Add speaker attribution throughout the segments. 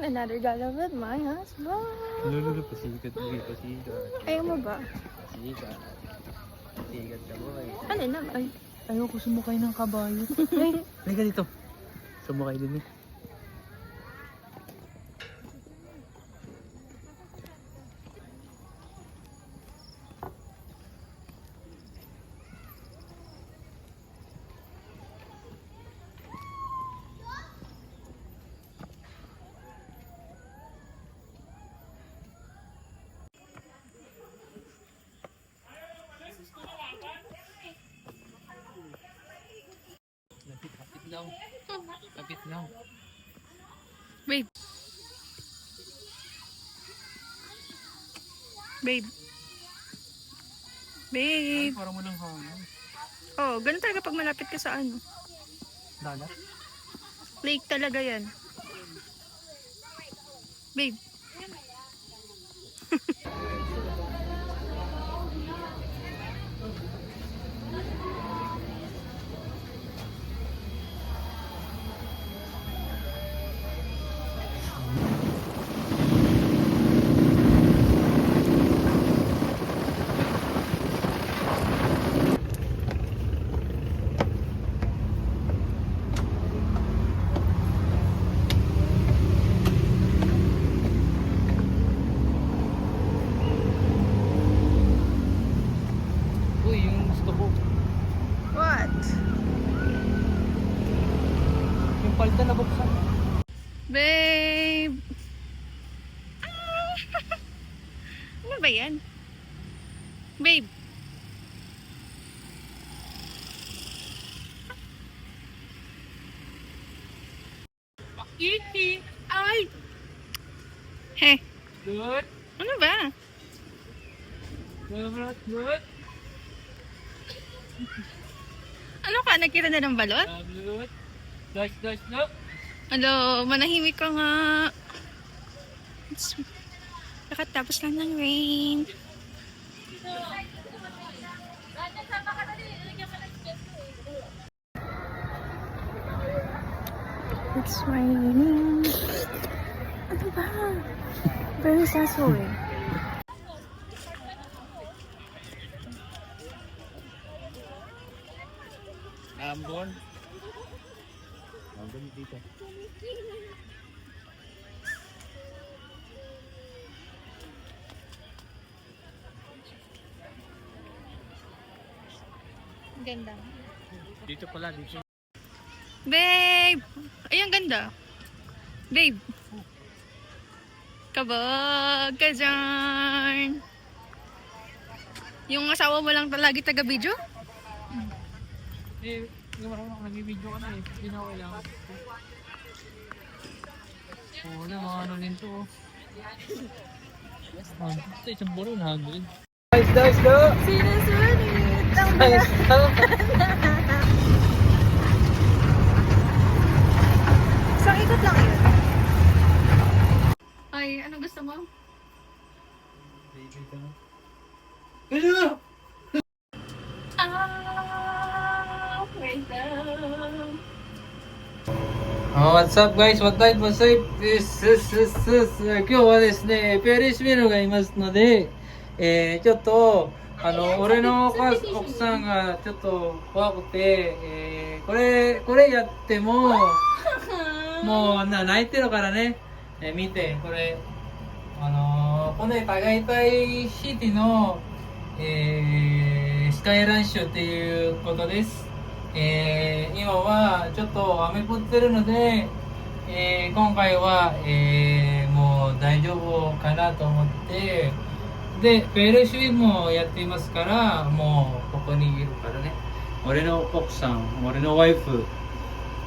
Speaker 1: another gala with my husband.
Speaker 2: Lulu, pasikat, pasikat.
Speaker 1: Ayaw mo ba?
Speaker 2: Pasikat. Pasikat ka boy.
Speaker 1: Ano naman?
Speaker 2: Ayoko sumakay ng kabayo. Ay, halika dito. Sumakay din eh. Lapit lang. Lapit lang.
Speaker 1: Babe. Babe. Babe.
Speaker 2: Parang mo lang hangin.
Speaker 1: Oh, ganun talaga pag malapit ka sa ano.
Speaker 2: Dagat?
Speaker 1: Lake talaga yan. Babe.
Speaker 2: Uy, yung gusto ko.
Speaker 1: What?
Speaker 2: Yung palda na buksan.
Speaker 1: Babe. Ah! Ano ba yan? Babe. Iti. Ay. Heh.
Speaker 2: Good.
Speaker 1: Ano ba?
Speaker 2: Good.
Speaker 1: Ano ka? Nagkita na ng balot?
Speaker 2: Good. Dash, no.
Speaker 1: Ano, manahimik ka nga. Nakatapos lang ng rain. It's raining. Ano ba? Very sassy.
Speaker 2: Ambon. Ambon dito.
Speaker 1: Ganda.
Speaker 2: Dito pala, dito.
Speaker 1: Babe! Ay, ang ganda. Babe. Kabag ka dyan. Yung asawa mo lang lagi taga-video?
Speaker 2: Eh, yung marunong nag-video ka na eh. Hindi na kailangan. Oo na, mga ano din to. Ito isang buro na hangin. Nice, go!
Speaker 1: Sinusunit ang
Speaker 2: Nice, go!
Speaker 1: Isang ikot lang yun. Ay, ano gusto mo?
Speaker 2: Baby ka na. Ano?
Speaker 1: Wait lang.
Speaker 2: Oh, what's up guys? What's up? 今日はですね、ペアレシメロがいますので、ちょっと、俺の奥さんがちょっと怖くて、これやっても、もう泣いてるからね、見て、これ、このタガイタイシティの、スカイランシュっていうことです。今はちょっと雨降ってるので、今回は、もう大丈夫かなと思って、で、ペルシュイもやっていますから、もうここにいるからね。俺の奥さん、俺のワイフ。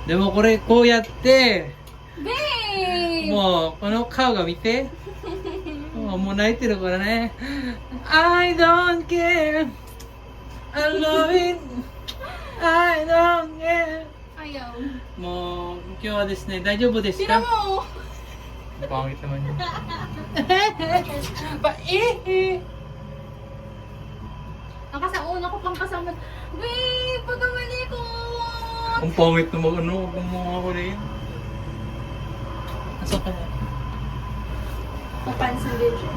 Speaker 2: でもこれこうやって、もうこの顔が見て。もう泣いてるからね。I don't care. I love it. I don't care.
Speaker 1: Ayaw.
Speaker 2: もう今日はですね、大丈夫ですか？
Speaker 1: Sino mo?
Speaker 2: Pangit naman yun.
Speaker 1: Ang kasauna ko pang kasama. Babe, pagkamali ko.
Speaker 2: Ang pangit naman ano, kung mga ko rin. Asa ka na?
Speaker 1: Papansin din siya.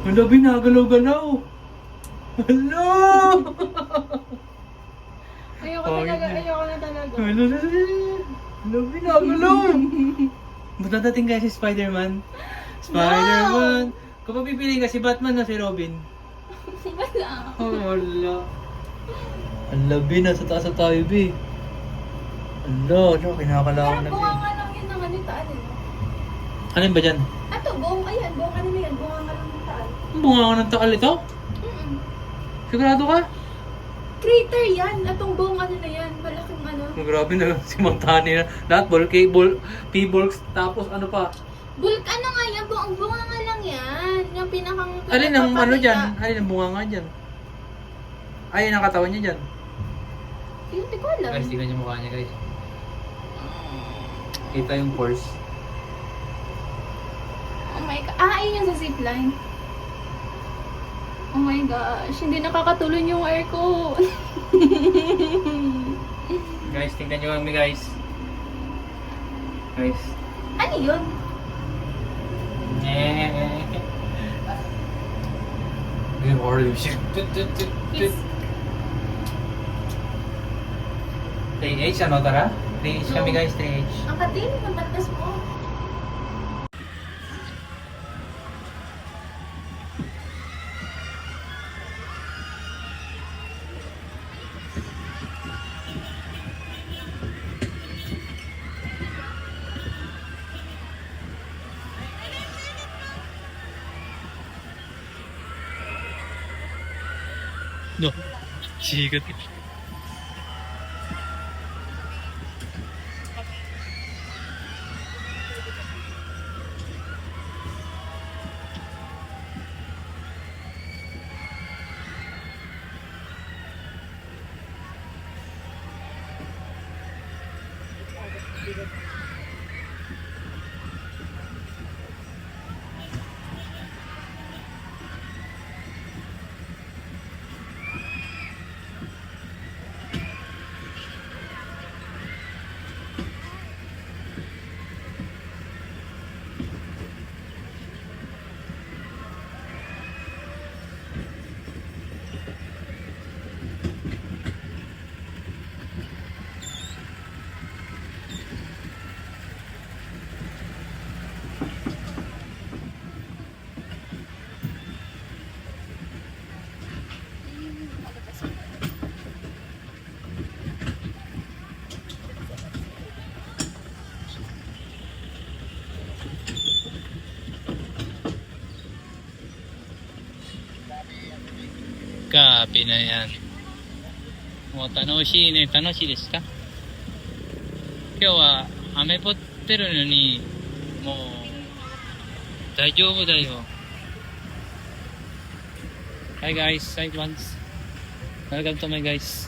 Speaker 2: Hala, binagalaw-galaw. Hala!
Speaker 1: Ayoko talaga, ayoko na talaga.
Speaker 2: Hala, binagalaw. Matatating kayo si Spider-Man. Spider-Man. Kung papipili ka si Batman na si Robin.
Speaker 1: Wala.
Speaker 2: Oh, wala. Hala, Bi, nasa taas na tayo, Bi. Hala, kinakalawan
Speaker 1: Parang
Speaker 2: na, Bi.
Speaker 1: bunga nga lang yun ng ano yung taan eh.
Speaker 2: Ano ba dyan?
Speaker 1: Ato, buong, ayan, buong ano na yan, bunga nga lang ng taan.
Speaker 2: Ang bunga ka ng takal ito?
Speaker 1: Mm-mm.
Speaker 2: Sigurado ka?
Speaker 1: Crater yan, atong buong ano na yan, malaking ano.
Speaker 2: Grabe na si Montani na. Lahat P-Bolks, tapos ano pa?
Speaker 1: Ano nga yan, buong bunga nga lang yan. Yung pinakang
Speaker 2: Alin ang ano
Speaker 1: pinagpapakita.
Speaker 2: dyan? Alin ang bunga nga dyan? Ay, ang katawan niya dyan.
Speaker 1: Hindi ko alam.
Speaker 2: Guys, tingnan niyo mukha niya, guys. Kita yung pores.
Speaker 1: Oh my God. Ayun yung sa zipline. Oh my gosh, hindi nakakatuloy yung aircon.
Speaker 2: Guys, tingnan niyo kami, guys. Guys.
Speaker 1: Ano yun?
Speaker 2: Yung orange.
Speaker 1: Kiss.
Speaker 2: 3H, ano tara? 3H kami, guys, 3H.
Speaker 1: Ang katil, ang batas mo.
Speaker 2: No. Sigat. Kape na yan. Mo tanoshi ne, tanoshi desu ka? 今日は雨降ってるのにもう大丈夫だよ。Hi guys, hi ones. Welcome to my guys.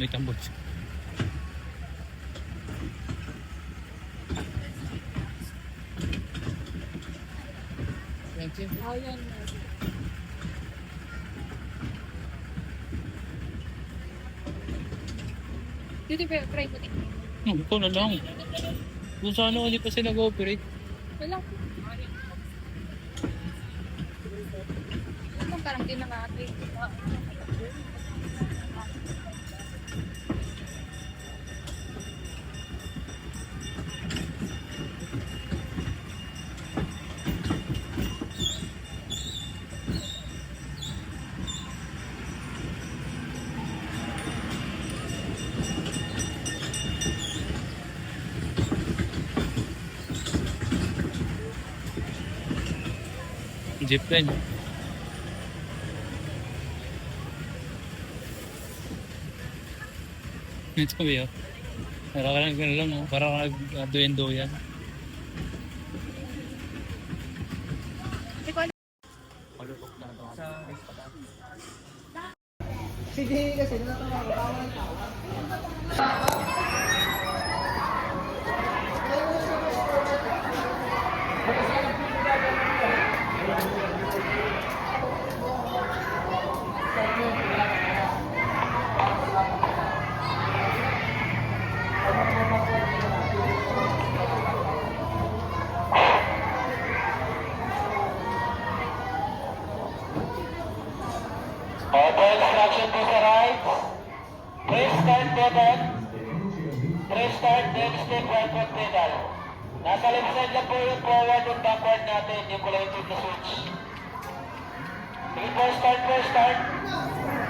Speaker 2: May tambot.
Speaker 1: Dito pa, try mo din.
Speaker 2: Ikaw na lang. Kung sana hindi pa sila nag-ooperate.
Speaker 1: Wala. Parang di na nga ito yung
Speaker 2: Zipline. Ito yun. Para ka lang gano'n lang, no? Para ka nag-duyan-duyan.
Speaker 3: Auto instruction po sa right. Press start button. Press start, then step right foot pedal. Nasa left side lang po yung forward and backward natin, yung kulay itim na switch. Sige po, start.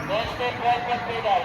Speaker 3: Then step right foot pedal.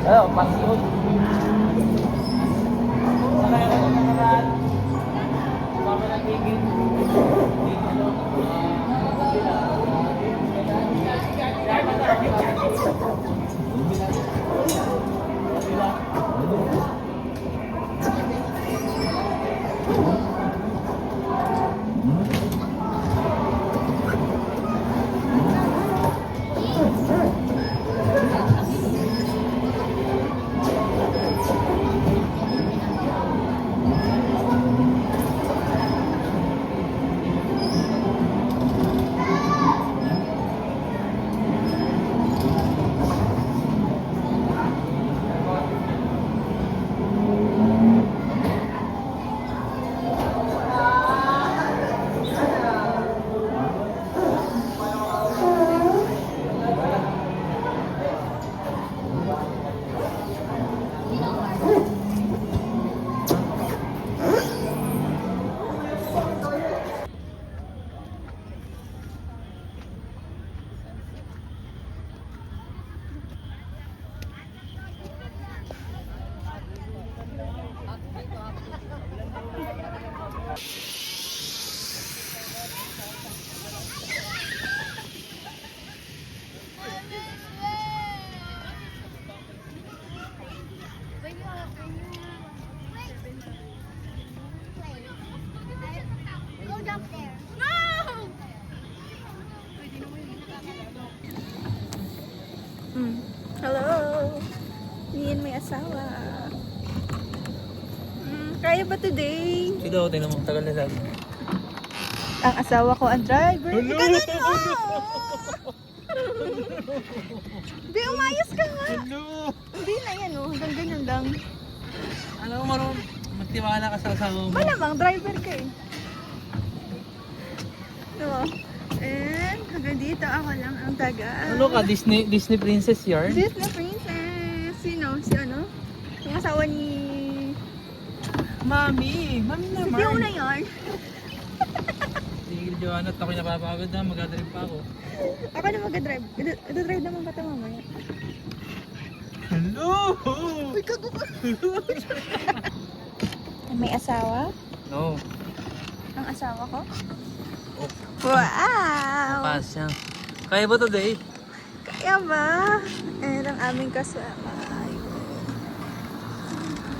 Speaker 2: Oh, pasyon. Sakay ako ng nakaraan. Baka nagiging dito no.
Speaker 4: Hello! Yan may asawa. Kaya ba today?
Speaker 2: Sino, tingnan mo, tagal na sabi.
Speaker 4: Ang asawa ko ang driver. Ganun mo! Di, umayos ka nga.
Speaker 2: Hello!
Speaker 4: Hindi na yan, oh. Hanggang ganyan lang.
Speaker 2: Alam mo, Maron, magtiwala ka sa asawa mo.
Speaker 4: Malamang, driver ka eh. Diba? And hanggang dito ako lang ang taga.
Speaker 2: Ano ka, Disney princess yarn?
Speaker 4: Disney princess. Sino? Si ano? Yung asawa ni...
Speaker 2: Mami! Mami
Speaker 4: Si
Speaker 2: naman!
Speaker 4: Fiona yun.
Speaker 2: Sige, Joanna, at ako'y napapagod na, mag-adrip pa ako.
Speaker 4: Ako na mag-drive. Ito-drive naman ka ito mamaya.
Speaker 2: Hello!
Speaker 4: Uy, kago ka. May asawa?
Speaker 2: No.
Speaker 4: Ang asawa ko?
Speaker 2: Oh,
Speaker 4: Wow!
Speaker 2: pass yan. Kaya ba today?
Speaker 4: Kaya ba? Eh, ang aming kasama.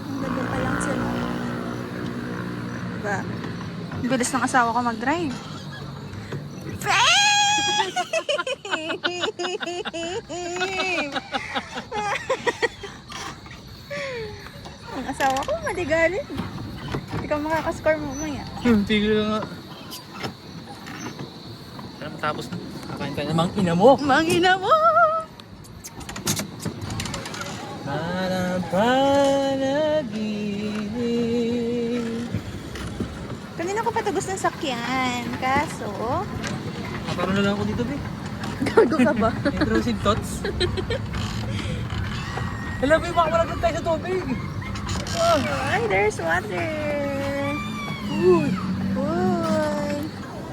Speaker 4: Ang ganda pa lang sila. Diba? Ang bilis ng asawa ko mag-drive. Ang asawa ko, madigalit. Hindi ka makakascore mamaya.
Speaker 2: Tigil nga. Sana matapos na. Kakain tayo namang ina mo.
Speaker 4: Mangina mo!
Speaker 2: Parang panaginip.
Speaker 4: Kanina ko patagos ng sakyan. Kaso,
Speaker 2: Parang na lang ako dito, be.
Speaker 4: gago ka ba?
Speaker 2: Intrusive thoughts. Alam mo, baka malaglag tayo sa tubig.
Speaker 4: Ay, there's water. Uy! Uy!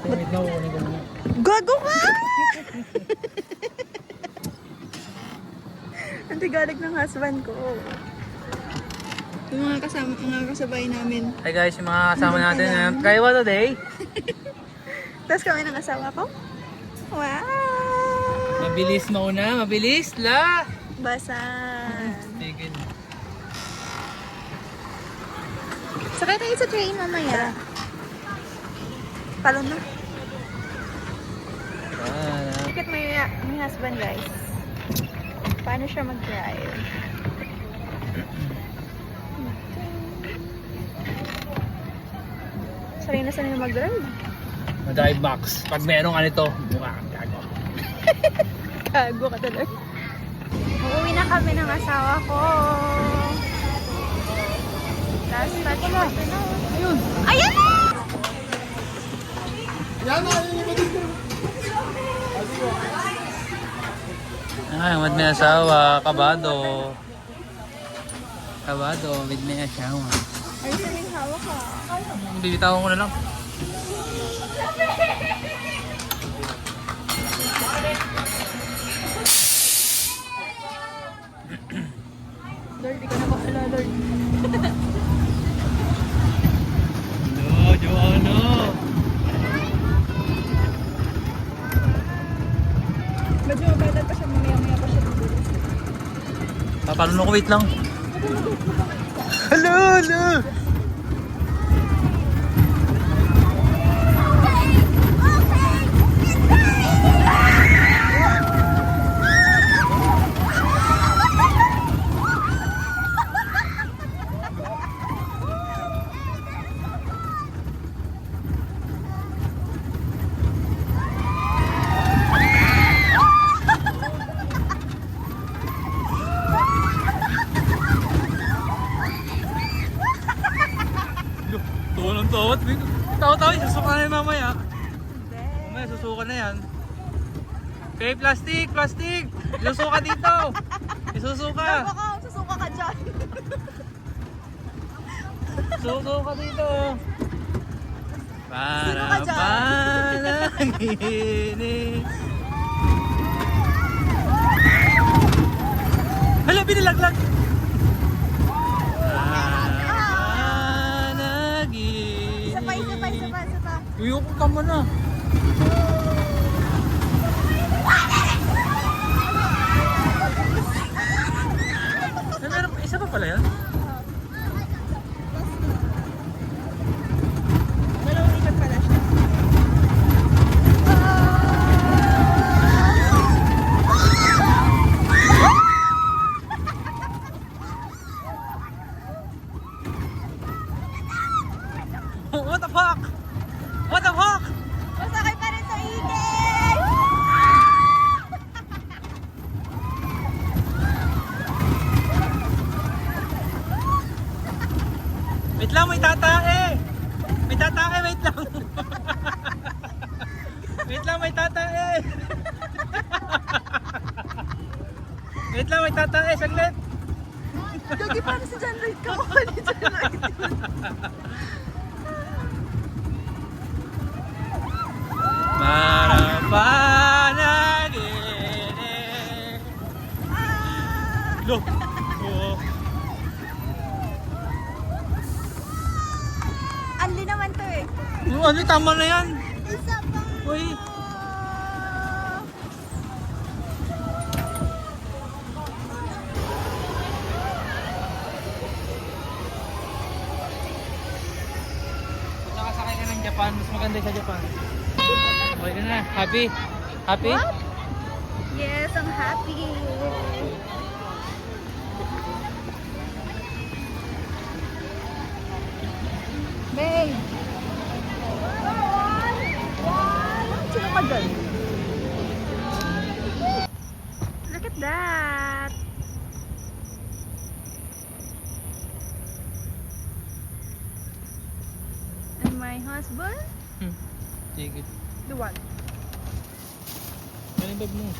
Speaker 2: Wait na, kukunin ko muna.
Speaker 4: Gago ka! Ang tigalig ng husband ko. Yung mga kasabay namin.
Speaker 2: Hi guys, yung mga kasama natin. Kaya ba today?
Speaker 4: Tapos kami ng asawa ko. Wow!
Speaker 2: Mabilis mauna, mabilis la.
Speaker 4: Basa.
Speaker 2: Tigil.
Speaker 4: Sakay tayo sa train mamaya. Palo na. Bakit may husband, guys? Paano siya mag-drive? Sanay na sanay na mag-drive.
Speaker 2: Ma-drive box. Pag meron ka nito, mukha kang gago.
Speaker 4: Gago ka talaga. Uuwi na kami ng asawa ko. Last touch na.
Speaker 2: Ayun!
Speaker 4: Ayan na!
Speaker 2: Ay, with may asawa, kabado. Kabado, with may asawa.
Speaker 4: Ayun na yung hawak ka.
Speaker 2: Bibitawan ko na lang.
Speaker 4: Lord, di ka na bakala, Lord.
Speaker 2: Hello, Joanna!
Speaker 4: Medyo mabagal pa siya, mamaya-maya pa siya.
Speaker 2: Paano ko, wait lang. Hello, hello! Tuwa ng tawa. Tawa-tawa, susuka na yan mamaya. Mamaya, susuka na yan. Okay, plastic, plastic! Isusuka dito! Isusuka!
Speaker 4: Baka susuka ka dyan.
Speaker 2: Susuka dito!
Speaker 4: Sino
Speaker 2: Para
Speaker 4: ka dyan?
Speaker 2: panaginip. Hala, binilaglag!
Speaker 4: Isa pa, isa pa, isa pa, isa pa.
Speaker 2: Uyoko ka mo na. Meron, isa pa pala yan?
Speaker 4: Dalawang ikot pala siya.
Speaker 2: What the fuck? What the fuck? Wait lang, may tatae. Wait lang, may tatae. Saglit.
Speaker 4: Gagi para si John Lloyd ka. Ni John Lloyd.
Speaker 2: Marapanagin. Look. Oh.
Speaker 4: Anli naman to eh.
Speaker 2: Ano, tama na yan.
Speaker 4: Isa pang...
Speaker 2: Uy. Nakasakay ka ng Japan, mas maganda sa Japan. Okay ka na, happy? Happy?
Speaker 4: What? Yes, I'm happy. Babe! Sino ka dyan? Look at that! And my husband?
Speaker 2: Sige.
Speaker 4: The one.
Speaker 2: Ano yung bag mo?